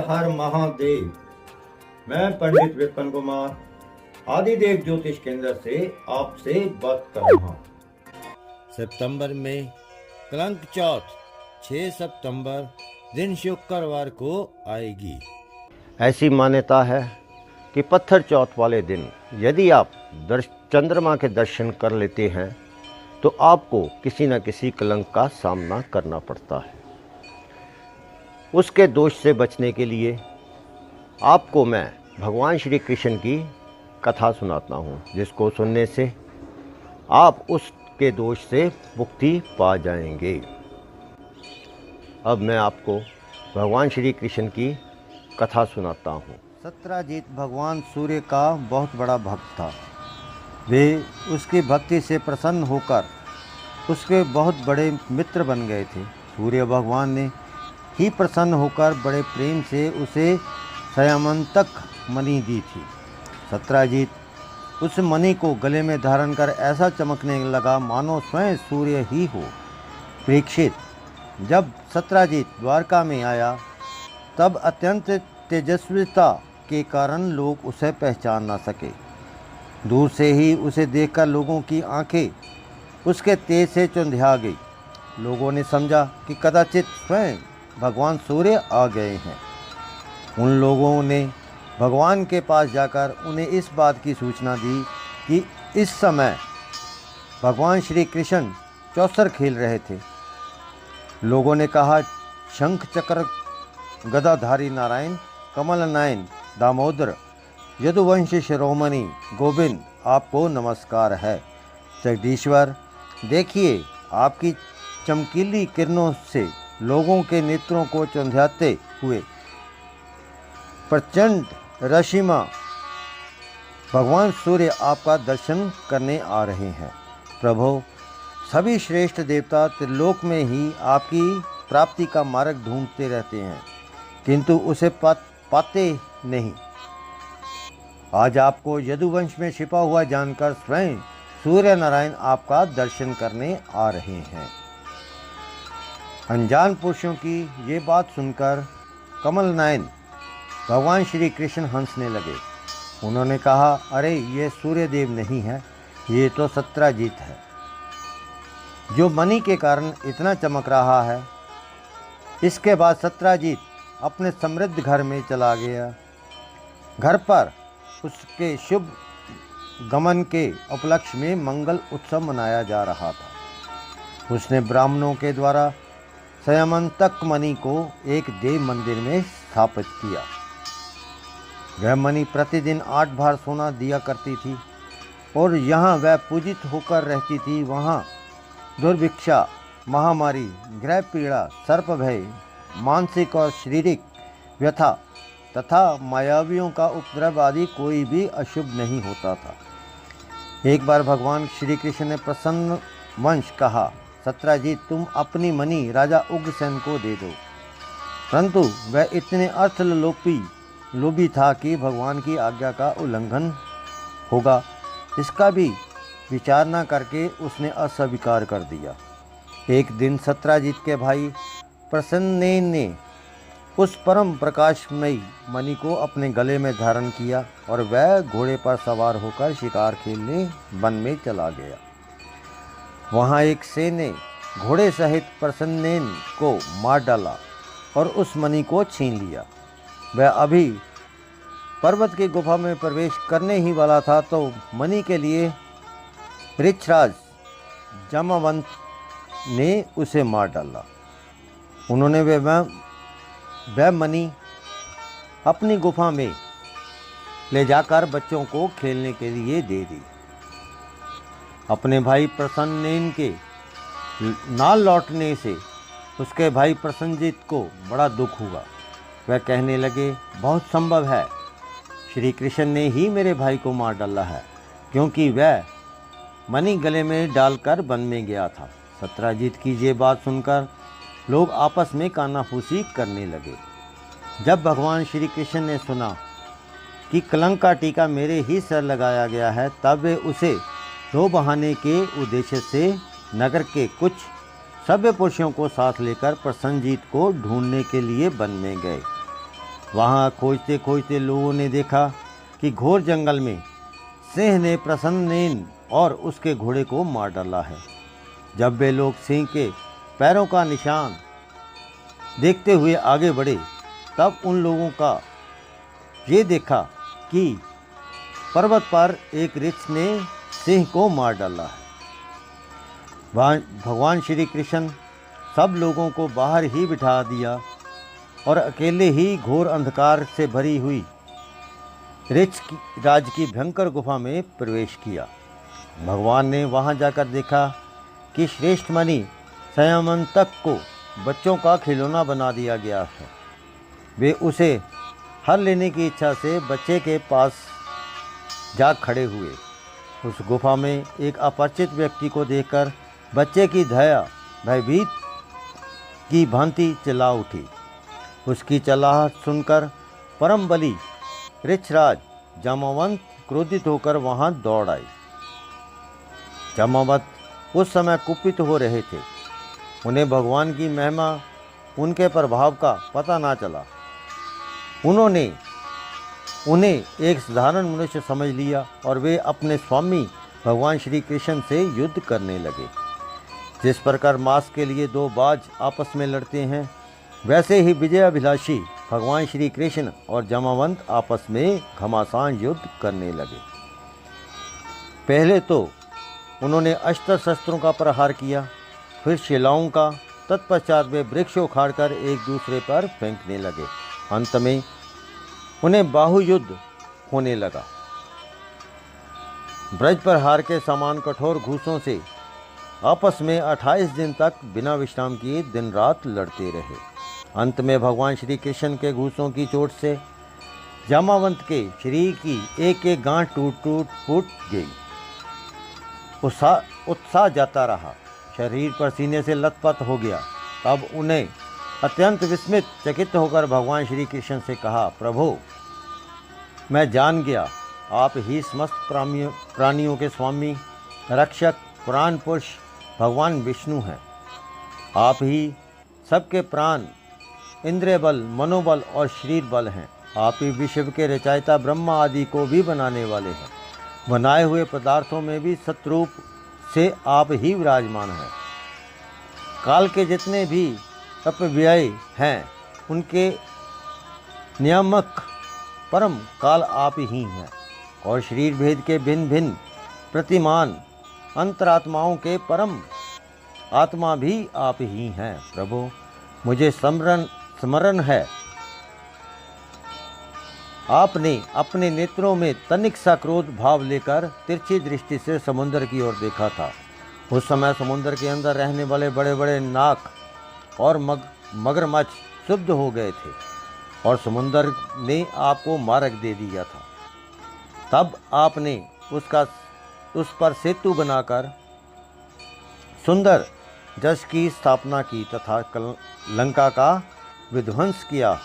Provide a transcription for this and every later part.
हर महादेव। मैं पंडित विपिन कुमार आदिदेव ज्योतिष केंद्र से आपसे बात कर रहा हूँ। सितंबर में कलंक चौथ 6 सितंबर दिन शुक्रवार को आएगी। ऐसी मान्यता है कि पत्थर चौथ वाले दिन यदि आप चंद्रमा के दर्शन कर लेते हैं तो आपको किसी न किसी कलंक का सामना करना पड़ता है। उसके दोष से बचने के लिए आपको मैं भगवान श्री कृष्ण की कथा सुनाता हूँ, जिसको सुनने से आप उसके दोष से मुक्ति पा जाएंगे। अब मैं आपको भगवान श्री कृष्ण की कथा सुनाता हूँ। सत्यजित भगवान सूर्य का बहुत बड़ा भक्त था। वे उसकी भक्ति से प्रसन्न होकर उसके बहुत बड़े मित्र बन गए थे। सूर्य भगवान ने ही प्रसन्न होकर बड़े प्रेम से उसे संयमंतक मणि दी थी। सत्यजित उस मणि को गले में धारण कर ऐसा चमकने लगा मानो स्वयं सूर्य ही हो। परीक्षित, जब सत्यजित द्वारका में आया तब अत्यंत तेजस्विता के कारण लोग उसे पहचान न सके। दूर से ही उसे देखकर लोगों की आंखें उसके तेज से चुंधिया गई। लोगों ने समझा कि कदाचित स्वयं भगवान सूर्य आ गए हैं। उन लोगों ने भगवान के पास जाकर उन्हें इस बात की सूचना दी कि इस समय भगवान श्री कृष्ण चौसर खेल रहे थे। लोगों ने कहा, शंख चक्र गदाधारी नारायण, कमल नयन दामोदर, यदुवंशी शिरोमणि गोविंद, आपको नमस्कार है। जगदीश्वर, देखिए आपकी चमकीली किरणों से लोगों के नेत्रों को चुंधियाते हुए प्रचंड रश्मियां भगवान सूर्य आपका दर्शन करने आ रहे हैं। प्रभु, सभी श्रेष्ठ देवता त्रिलोक में ही आपकी प्राप्ति का मार्ग ढूंढते रहते हैं, किंतु उसे पाते नहीं। आज आपको यदुवंश में छिपा हुआ जानकर स्वयं सूर्य नारायण आपका दर्शन करने आ रहे हैं। अनजान पुरुषों की ये बात सुनकर कमल नयन भगवान श्री कृष्ण हंसने लगे। उन्होंने कहा, अरे ये सूर्यदेव नहीं है, ये तो सत्यजित है, जो मणि के कारण इतना चमक रहा है। इसके बाद सत्यजित अपने समृद्ध घर में चला गया। घर पर उसके शुभ गमन के उपलक्ष्य में मंगल उत्सव मनाया जा रहा था। उसने ब्राह्मणों के द्वारा संयमंतक मणि को एक देव मंदिर में स्थापित किया। वह मणि प्रतिदिन 8 बार सोना दिया करती थी और यहाँ वह पूजित होकर रहती थी। वहाँ दुर्भिक्षा, महामारी, गृह पीड़ा, सर्प भय, मानसिक और शारीरिक व्यथा तथा मायावियों का उपद्रव आदि कोई भी अशुभ नहीं होता था। एक बार भगवान श्री कृष्ण ने प्रसन्न वंश कहा, सत्यजित, तुम अपनी मणि राजा उग्रसेन को दे दो। परंतु वह इतने लोभी था कि भगवान की आज्ञा का उल्लंघन होगा, इसका भी विचार न करके उसने अस्वीकार कर दिया। एक दिन सत्यजित के भाई प्रसन्नेन ने उस परम प्रकाशमयी मणि को अपने गले में धारण किया और वह घोड़े पर सवार होकर शिकार खेलने वन में चला गया। वहाँ एक शेर ने घोड़े सहित प्रसन्नेन को मार डाला और उस मणि को छीन लिया। वह अभी पर्वत की गुफा में प्रवेश करने ही वाला था तो मणि के लिए ऋक्षराज जामवंत ने उसे मार डाला। उन्होंने वह मणि अपनी गुफा में ले जाकर बच्चों को खेलने के लिए दे दी। अपने भाई प्रसन्नेन के ना लौटने से उसके भाई प्रसन्नजित को बड़ा दुख हुआ। वह कहने लगे, बहुत संभव है श्री कृष्ण ने ही मेरे भाई को मार डाला है, क्योंकि वह मणि गले में डालकर वन में गया था। सत्यजित की ये बात सुनकर लोग आपस में कानाफूसी करने लगे। जब भगवान श्री कृष्ण ने सुना कि कलंक का टीका मेरे ही सर लगाया गया है, तब वे उसे दो बहाने के उद्देश्य से नगर के कुछ सभ्य पुरुषों को साथ लेकर प्रसन्नजीत को ढूंढने के लिए वन में गए। वहाँ खोजते खोजते लोगों ने देखा कि घोर जंगल में सिंह ने प्रसन्नेन और उसके घोड़े को मार डाला है। जब वे लोग सिंह के पैरों का निशान देखते हुए आगे बढ़े, तब उन लोगों का ये देखा कि पर्वत पर एक ऋछ ने सिंह को मार डाला है। भगवान श्री कृष्ण सब लोगों को बाहर ही बिठा दिया और अकेले ही घोर अंधकार से भरी हुई ऋछ राज की भयंकर गुफा में प्रवेश किया। भगवान ने वहां जाकर देखा कि श्रेष्ठ मणि संयमंतक को बच्चों का खिलौना बना दिया गया है। वे उसे हर लेने की इच्छा से बच्चे के पास जा खड़े हुए। उस गुफा में एक अपरिचित व्यक्ति को देखकर बच्चे की दया भयभीत की भांति चिल्ला उठी। उसकी चिल्लाहट सुनकर परम बली ऋछराज जामावंत क्रोधित होकर वहां दौड़ आए। जामावत उस समय कुपित हो रहे थे। उन्हें भगवान की महिमा, उनके प्रभाव का पता ना चला। उन्होंने उन्हें एक साधारण मनुष्य समझ लिया और वे अपने स्वामी भगवान श्री कृष्ण से युद्ध करने लगे। जिस प्रकार मांस के लिए दो बाज आपस में लड़ते हैं, वैसे ही विजयाभिलाषी भगवान श्री कृष्ण और जामावंत आपस में घमासान युद्ध करने लगे। पहले तो उन्होंने अस्त्र शस्त्रों का प्रहार किया, फिर शिलाओं का, तत्पश्चात वे वृक्ष उखाड़कर एक दूसरे पर फेंकने लगे। अंत में उन्हें बाहु युद्ध होने लगा। ब्रज प्रहार के समान कठोर घूसों से आपस में 28 दिन तक बिना विश्राम किए दिन रात लड़ते रहे। अंत में भगवान श्री कृष्ण के घूसों की चोट से जामावंत के शरीर की एक एक गांठ टूट फूट गई। उत्साह जाता रहा, शरीर पर सीने से लथपथ हो गया। तब उन्हें अत्यंत विस्मित चकित होकर भगवान श्री कृष्ण से कहा, प्रभु, मैं जान गया आप ही समस्त प्राणियों के स्वामी, रक्षक, पुराण पुरुष भगवान विष्णु हैं। आप ही सबके प्राण, इंद्रिय बल, मनोबल और शरीर बल हैं। आप ही विश्व के रचयिता ब्रह्मा आदि को भी बनाने वाले हैं। बनाए हुए पदार्थों में भी सतरूप से आप ही विराजमान हैं। काल के जितने भी अपव्यय हैं, उनके नियामक परम काल आप ही हैं। और शरीर भेद के भिन्न भिन्न प्रतिमान अंतरात्माओं के परम आत्मा भी आप ही हैं। प्रभु, मुझे स्मरण है, आपने अपने नेत्रों में तनिक सा क्रोध भाव लेकर तिरछी दृष्टि से समुद्र की ओर देखा था। उस समय समुद्र के अंदर रहने वाले बड़े बड़े नाक और मगरमच्छ शुद्ध हो गए थे और समुद्र ने आपको मार्ग दे दिया था। तब आपने उस पर सेतु बनाकर सुंदर जस की स्थापना की तथा लंका का विध्वंस किया।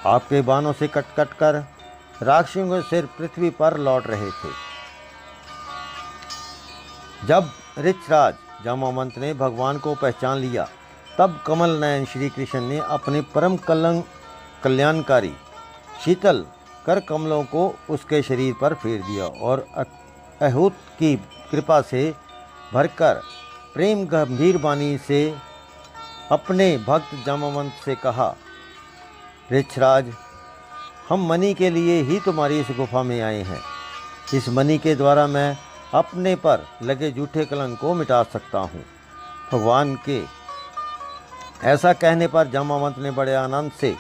आपके बाणों से कट कट कर राक्षसों के सिर पृथ्वी पर लौट रहे थे। जब ऋछराज जामावंत ने भगवान को पहचान लिया, तब कमल नयन श्री कृष्ण ने अपने परम कल्याणकारी शीतल कर कमलों को उसके शरीर पर फेर दिया और अहूत की कृपा से भरकर प्रेम गंभीर वाणी से अपने भक्त जामावंत से कहा, ऋछराज, हम मणि के लिए ही तुम्हारी इस गुफा में आए हैं। इस मणि के द्वारा मैं अपने पर लगे झूठे कलंक को मिटा सकता हूँ। भगवान के ऐसा कहने पर जामावंत ने बड़े आनंद से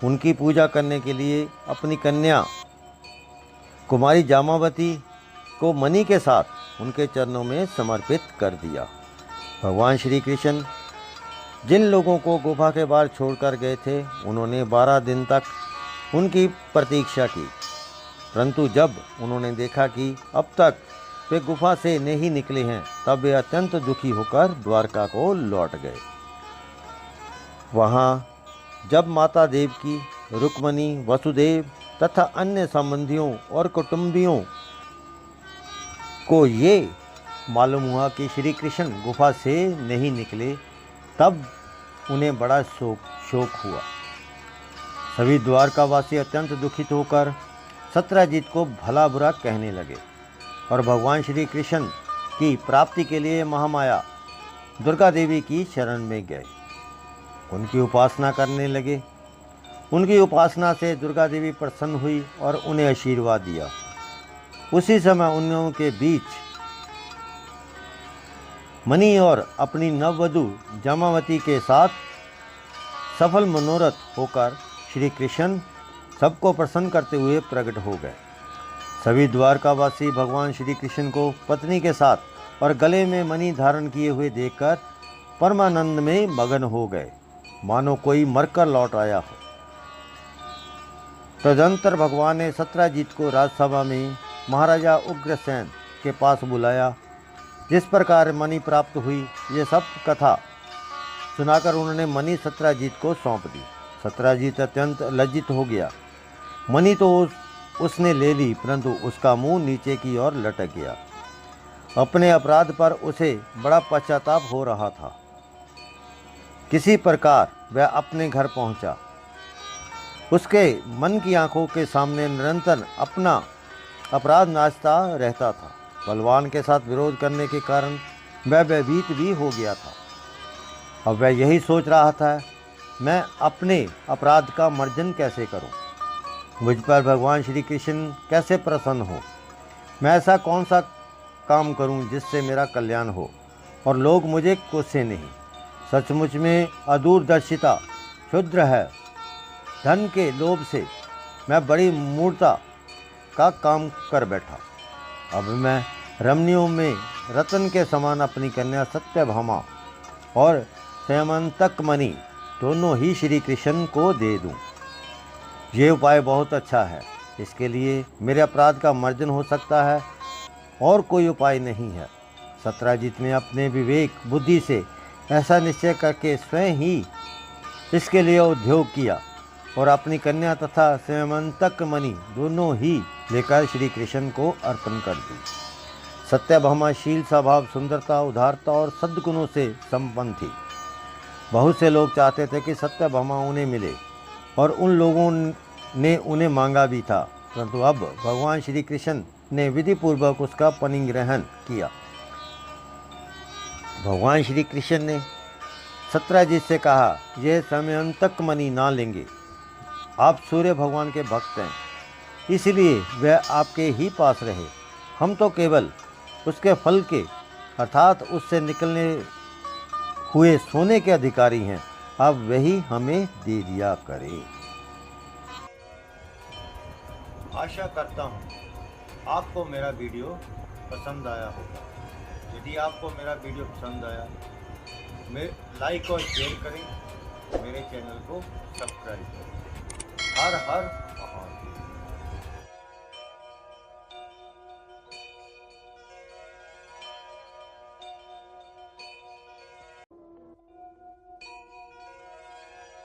उनकी पूजा करने के लिए अपनी कन्या कुमारी जामावती को मणि के साथ उनके चरणों में समर्पित कर दिया। भगवान श्री कृष्ण जिन लोगों को गुफा के बाहर छोड़कर गए थे, उन्होंने 12 दिन तक उनकी प्रतीक्षा की, परंतु जब उन्होंने देखा कि अब तक वे गुफा से नहीं निकले हैं, तब वे अत्यंत दुखी होकर द्वारका को लौट गए। वहाँ जब माता देवकी, रुक्मणी, वसुदेव तथा अन्य संबंधियों और कुटुंबियों को ये मालूम हुआ कि श्री कृष्ण गुफा से नहीं निकले, तब उन्हें बड़ा शोक हुआ। सभी द्वारकावासी अत्यंत दुखित होकर सत्यजीत को भला बुरा कहने लगे और भगवान श्री कृष्ण की प्राप्ति के लिए महामाया दुर्गा देवी की शरण में गए। उनकी उपासना करने लगे। उनकी उपासना से दुर्गा देवी प्रसन्न हुई और उन्हें आशीर्वाद दिया। उसी समय उन के बीच मणि और अपनी नववधू जामावती के साथ सफल मनोरथ होकर श्री कृष्ण सबको प्रसन्न करते हुए प्रकट हो गए। सभी द्वारकावासी भगवान श्री कृष्ण को पत्नी के साथ और गले में मणि धारण किए हुए देखकर परमानंद में मगन हो गए, मानो कोई मरकर लौट आया हो। तदंतर भगवान ने सत्यजीत को राजसभा में महाराजा उग्रसेन के पास बुलाया। जिस प्रकार मणि प्राप्त हुई ये सब कथा सुनाकर उन्होंने मणि सत्यजीत को सौंप दी। सत्यजीत अत्यंत लज्जित हो गया। मणि तो उसने ले ली, परंतु उसका मुंह नीचे की ओर लटक गया। अपने अपराध पर उसे बड़ा पश्चाताप हो रहा था। किसी प्रकार वह अपने घर पहुंचा। उसके मन की आंखों के सामने निरंतर अपना अपराध नाचता रहता था। बलवान के साथ विरोध करने के कारण वह भयभीत भी हो गया था। अब वह यही सोच रहा था, मैं अपने अपराध का मार्जन कैसे करूं? मुझ पर भगवान श्री कृष्ण कैसे प्रसन्न हो? मैं ऐसा कौन सा काम करूं जिससे मेरा कल्याण हो और लोग मुझे कोसे नहीं? सचमुच में अदूरदर्शिता क्षुद्र है। धन के लोभ से मैं बड़ी मूर्खता का काम कर बैठा। अब मैं रमणियों में रतन के समान अपनी कन्या सत्यभामा और स्यमंतक मणि दोनों ही श्री कृष्ण को दे दूं। ये उपाय बहुत अच्छा है। इसके लिए मेरे अपराध का मार्जन हो सकता है और कोई उपाय नहीं है। सत्यजीत ने अपने विवेक बुद्धि से ऐसा निश्चय करके स्वयं ही इसके लिए उद्योग किया और अपनी कन्या तथा स्यमंतक मणि दोनों ही लेकर श्री कृष्ण को अर्पण कर दी। सत्यभामा शील स्वभाव, सुंदरता, उदारता और सद्गुणों से संपन्न थी। बहुत से लोग चाहते थे कि सत्यभामा उन्हें मिले और उन लोगों ने उन्हें मांगा भी था, परंतु अब भगवान श्री कृष्ण ने विधि पूर्वक उसका परिग्रहण किया। भगवान श्री कृष्ण ने सत्यजीत से कहा, यह स्यमंतक मणि ना लेंगे। आप सूर्य भगवान के भक्त हैं, इसलिए वह आपके ही पास रहे। हम तो केवल उसके फल के अर्थात उससे निकलने हुए सोने के अधिकारी हैं। अब वही हमें दे दिया करे। आशा करता हूँ आपको मेरा वीडियो पसंद आया होगा। यदि आपको मेरा वीडियो पसंद आया, लाइक और शेयर करें, मेरे चैनल को सब्सक्राइब करें। हर हर